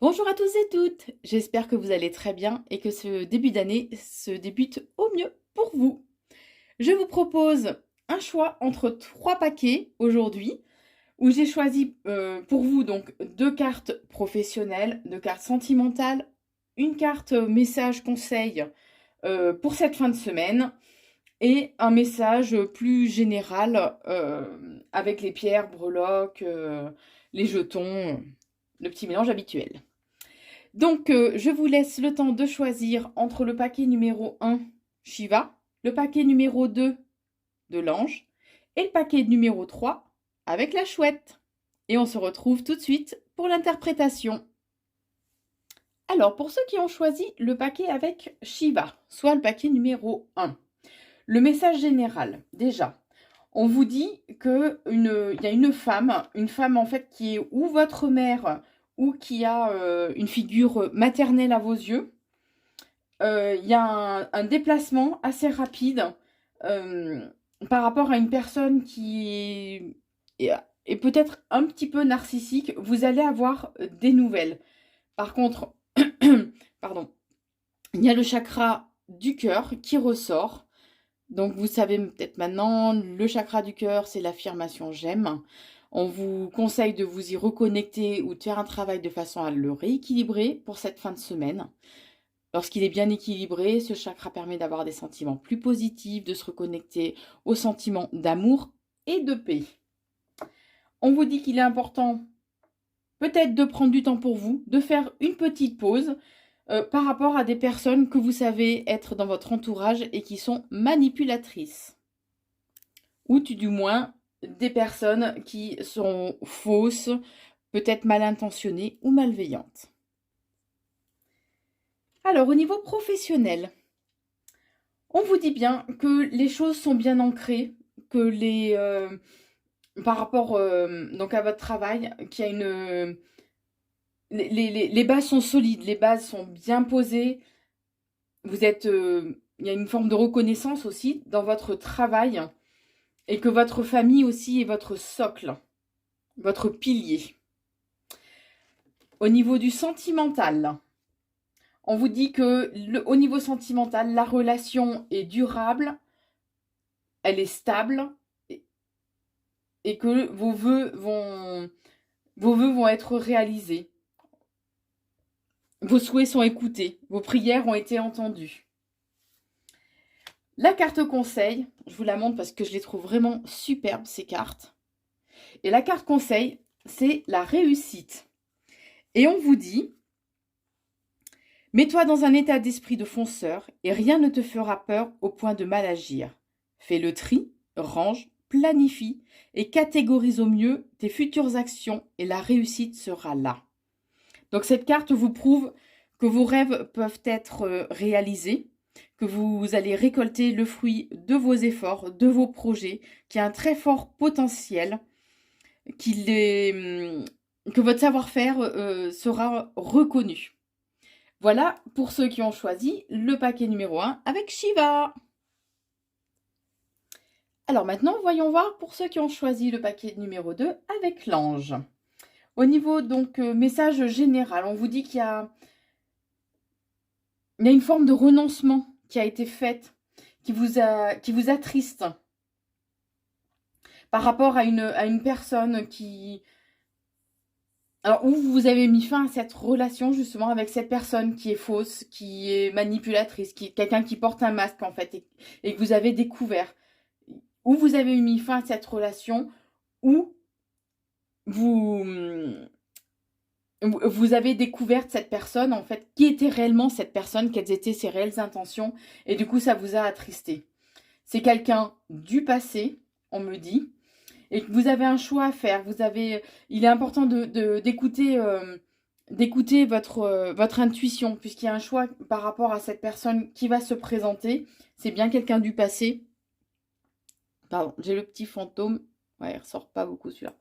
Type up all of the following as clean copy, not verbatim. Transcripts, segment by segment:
Bonjour à tous et toutes, j'espère que vous allez très bien et que ce début d'année se débute au mieux pour vous. Je vous propose un choix entre trois paquets aujourd'hui où j'ai choisi pour vous donc deux cartes professionnelles, deux cartes sentimentales, une carte message conseil pour cette fin de semaine et un message plus général avec les pierres, breloques, les jetons, le petit mélange habituel. Donc, je vous laisse le temps de choisir entre le paquet numéro 1, Shiva, le paquet numéro 2 de l'ange, et le paquet numéro 3 avec la chouette. Et on se retrouve tout de suite pour l'interprétation. Alors, pour ceux qui ont choisi le paquet avec Shiva, soit le paquet numéro 1, le message général, déjà, on vous dit qu'il y a une femme en fait qui est ou votre mère ou qui a une figure maternelle à vos yeux. Il y a un déplacement assez rapide euh, par rapport à une personne qui est peut-être un petit peu narcissique. Vous allez avoir des nouvelles. Par contre, pardon, il y a le chakra du cœur qui ressort. Donc vous savez peut-être maintenant, le chakra du cœur, c'est l'affirmation j'aime. On vous conseille de vous y reconnecter ou de faire un travail de façon à le rééquilibrer pour cette fin de semaine. Lorsqu'il est bien équilibré, ce chakra permet d'avoir des sentiments plus positifs, de se reconnecter aux sentiments d'amour et de paix. On vous dit qu'il est important peut-être de prendre du temps pour vous, de faire une petite pause par rapport à des personnes que vous savez être dans votre entourage et qui sont manipulatrices. Ou du moins des personnes qui sont fausses, peut-être mal intentionnées ou malveillantes. Alors au niveau professionnel, on vous dit bien que les choses sont bien ancrées, que par rapport donc à votre travail, qu'il y a les bases sont solides, les bases sont bien posées. Vous êtes, il y a une forme de reconnaissance aussi dans votre travail et que votre famille aussi est votre socle, votre pilier. Au niveau du sentimental, on vous dit que au niveau sentimental, la relation est durable, elle est stable et que vos vœux vont être réalisés. Vos souhaits sont écoutés, vos prières ont été entendues. La carte conseil, je vous la montre parce que je les trouve vraiment superbes ces cartes. Et la carte conseil, c'est la réussite. Et on vous dit, mets-toi dans un état d'esprit de fonceur et rien ne te fera peur au point de mal agir. Fais le tri, range, planifie et catégorise au mieux tes futures actions et la réussite sera là. Donc cette carte vous prouve que vos rêves peuvent être réalisés, que vous allez récolter le fruit de vos efforts, de vos projets, qu'il y a un très fort potentiel, que votre savoir-faire sera reconnu. Voilà pour ceux qui ont choisi le paquet numéro 1 avec Shiva. Alors maintenant, voyons voir pour ceux qui ont choisi le paquet numéro 2 avec l'ange. Au niveau donc message général, on vous dit qu'il y a une forme de renoncement qui a été faite, qui vous attriste par rapport à une personne qui... Alors, où vous avez mis fin à cette relation justement avec cette personne qui est fausse, qui est manipulatrice, qui est quelqu'un qui porte un masque en fait, et que vous avez découvert. Où vous avez mis fin à cette relation, où vous, vous avez découvert cette personne en fait, qui était réellement cette personne, quelles étaient ses réelles intentions, et du coup ça vous a attristé. C'est quelqu'un du passé, on me dit, et que vous avez un choix à faire. Il est important d'écouter votre intuition, puisqu'il y a un choix par rapport à cette personne qui va se présenter. C'est bien quelqu'un du passé. Pardon, j'ai le petit fantôme. Ouais, il ressort pas beaucoup celui-là.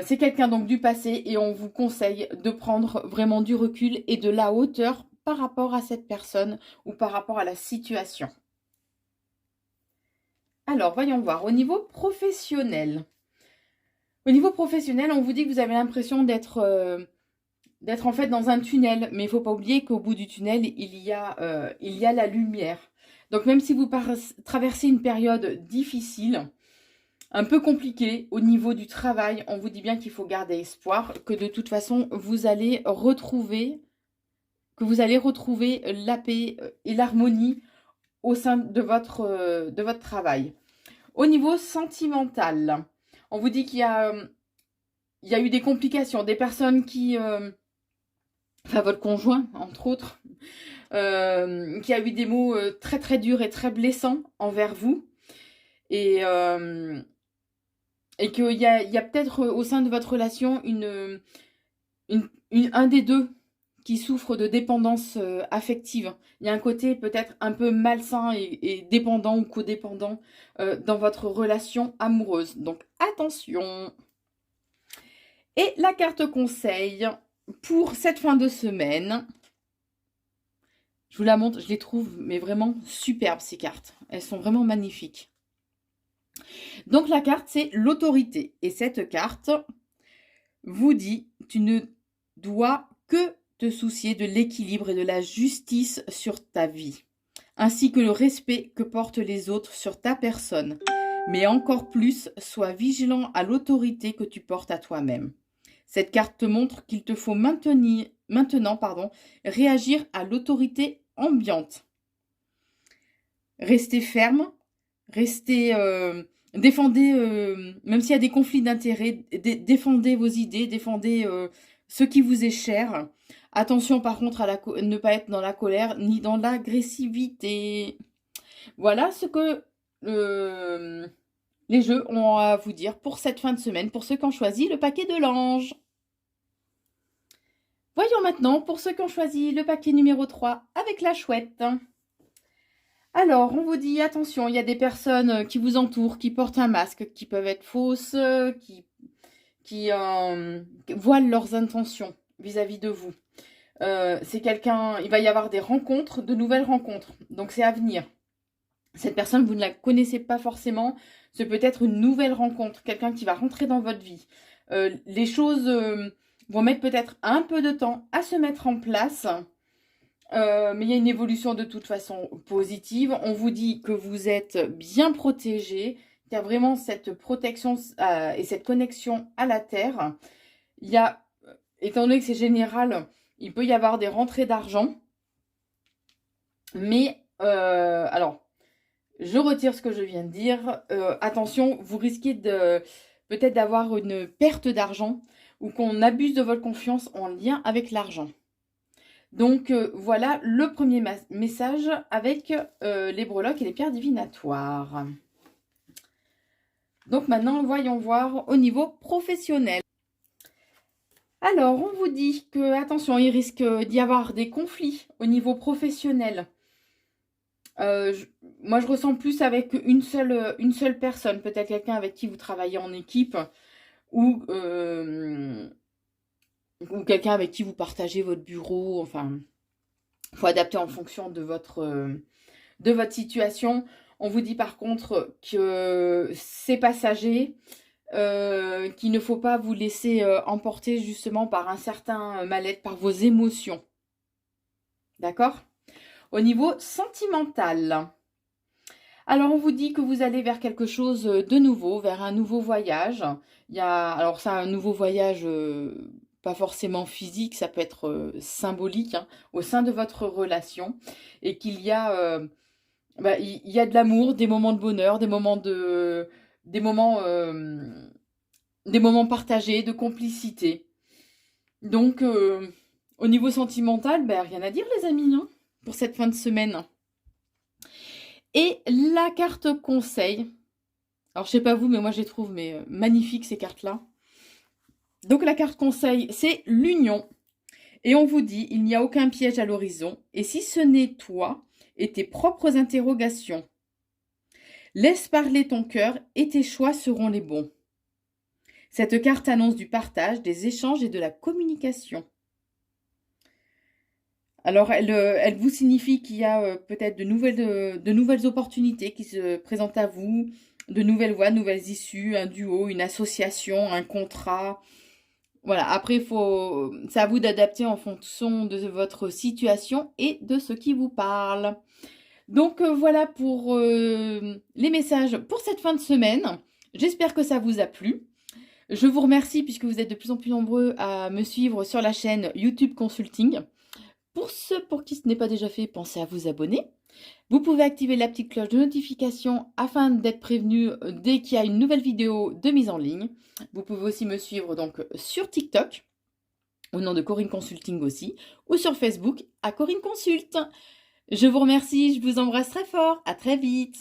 C'est quelqu'un donc du passé et on vous conseille de prendre vraiment du recul et de la hauteur par rapport à cette personne ou par rapport à la situation. Alors, voyons voir. Au niveau professionnel. Au niveau professionnel, on vous dit que vous avez l'impression d'être en fait dans un tunnel. Mais il ne faut pas oublier qu'au bout du tunnel, il y a la lumière. Donc même si vous traversez une période difficile, un peu compliquée au niveau du travail, on vous dit bien qu'il faut garder espoir, que de toute façon, vous allez retrouver la paix et l'harmonie au sein de votre travail. Au niveau sentimental, on vous dit qu'il y a eu des complications, des personnes qui... enfin, votre conjoint, entre autres, qui a eu des mots très très durs et très blessants envers vous. Et qu'il y a peut-être au sein de votre relation un des deux qui souffre de dépendance affective. Il y a un côté peut-être un peu malsain et dépendant ou codépendant dans votre relation amoureuse. Donc attention. Et la carte conseil pour cette fin de semaine. Je vous la montre, je les trouve mais vraiment superbes ces cartes. Elles sont vraiment magnifiques. Donc la carte c'est l'autorité. Et cette carte vous dit, tu ne dois que te soucier de l'équilibre et de la justice sur ta vie, ainsi que le respect que portent les autres sur ta personne. Mais encore plus, sois vigilant à l'autorité que tu portes à toi-même. Cette carte te montre qu'il te faut maintenant réagir à l'autorité ambiante. Restez ferme, défendez, même s'il y a des conflits d'intérêts, défendez vos idées, défendez ce qui vous est cher. Attention par contre à ne pas être dans la colère ni dans l'agressivité. Voilà ce que les jeux ont à vous dire pour cette fin de semaine, pour ceux qui ont choisi le paquet de l'ange. Voyons maintenant pour ceux qui ont choisi le paquet numéro 3 avec la chouette. Alors, on vous dit, attention, il y a des personnes qui vous entourent, qui portent un masque, qui peuvent être fausses, qui voilent leurs intentions vis-à-vis de vous. C'est quelqu'un, il va y avoir des rencontres, de nouvelles rencontres. Donc, c'est à venir. Cette personne, vous ne la connaissez pas forcément. C'est peut-être une nouvelle rencontre, quelqu'un qui va rentrer dans votre vie. Les choses vont mettre peut-être un peu de temps à se mettre en place. Mais il y a une évolution de toute façon positive. On vous dit que vous êtes bien protégé, qu'il y a vraiment cette protection et cette connexion à la terre. Il y a, étant donné que c'est général, il peut y avoir des rentrées d'argent. Mais, alors, je retire ce que je viens de dire. Attention, vous risquez peut-être d'avoir une perte d'argent ou qu'on abuse de votre confiance en lien avec l'argent. Donc voilà le premier message avec les breloques et les pierres divinatoires. Donc maintenant, voyons voir au niveau professionnel. Alors, on vous dit que, attention, il risque d'y avoir des conflits au niveau professionnel. Moi, je ressens plus avec une seule personne, peut-être quelqu'un avec qui vous travaillez en équipe ou quelqu'un avec qui vous partagez votre bureau. Enfin, il faut adapter en fonction de votre situation. On vous dit par contre que c'est passager, qu'il ne faut pas vous laisser emporter justement par un certain mal-être, par vos émotions. D'accord ? Au niveau sentimental, alors on vous dit que vous allez vers quelque chose de nouveau, vers un nouveau voyage. Alors c'est un nouveau voyage pas forcément physique, ça peut être symbolique au sein de votre relation. Et qu'il y a, il y a de l'amour, des moments de bonheur, des moments partagés, de complicité. Donc au niveau sentimental, rien à dire les amis, hein, pour cette fin de semaine. Et la carte conseil. Alors, je sais pas vous, mais moi, je les trouve magnifiques, ces cartes-là. Donc, la carte conseil, c'est l'union. Et on vous dit, il n'y a aucun piège à l'horizon. Et si ce n'est toi et tes propres interrogations, laisse parler ton cœur et tes choix seront les bons. Cette carte annonce du partage, des échanges et de la communication. Alors, elle vous signifie qu'il y a peut-être de nouvelles opportunités qui se présentent à vous, de nouvelles voies, de nouvelles issues, un duo, une association, un contrat. Voilà, après, c'est à vous d'adapter en fonction de votre situation et de ce qui vous parle. Donc voilà pour les messages pour cette fin de semaine. J'espère que ça vous a plu. Je vous remercie puisque vous êtes de plus en plus nombreux à me suivre sur la chaîne YouTube Consulting. Pour ceux pour qui ce n'est pas déjà fait, pensez à vous abonner. Vous pouvez activer la petite cloche de notification afin d'être prévenu dès qu'il y a une nouvelle vidéo de mise en ligne. Vous pouvez aussi me suivre donc sur TikTok au nom de Corinne Consulting aussi, ou sur Facebook à Corinne Consult. Je vous remercie, je vous embrasse très fort, à très vite.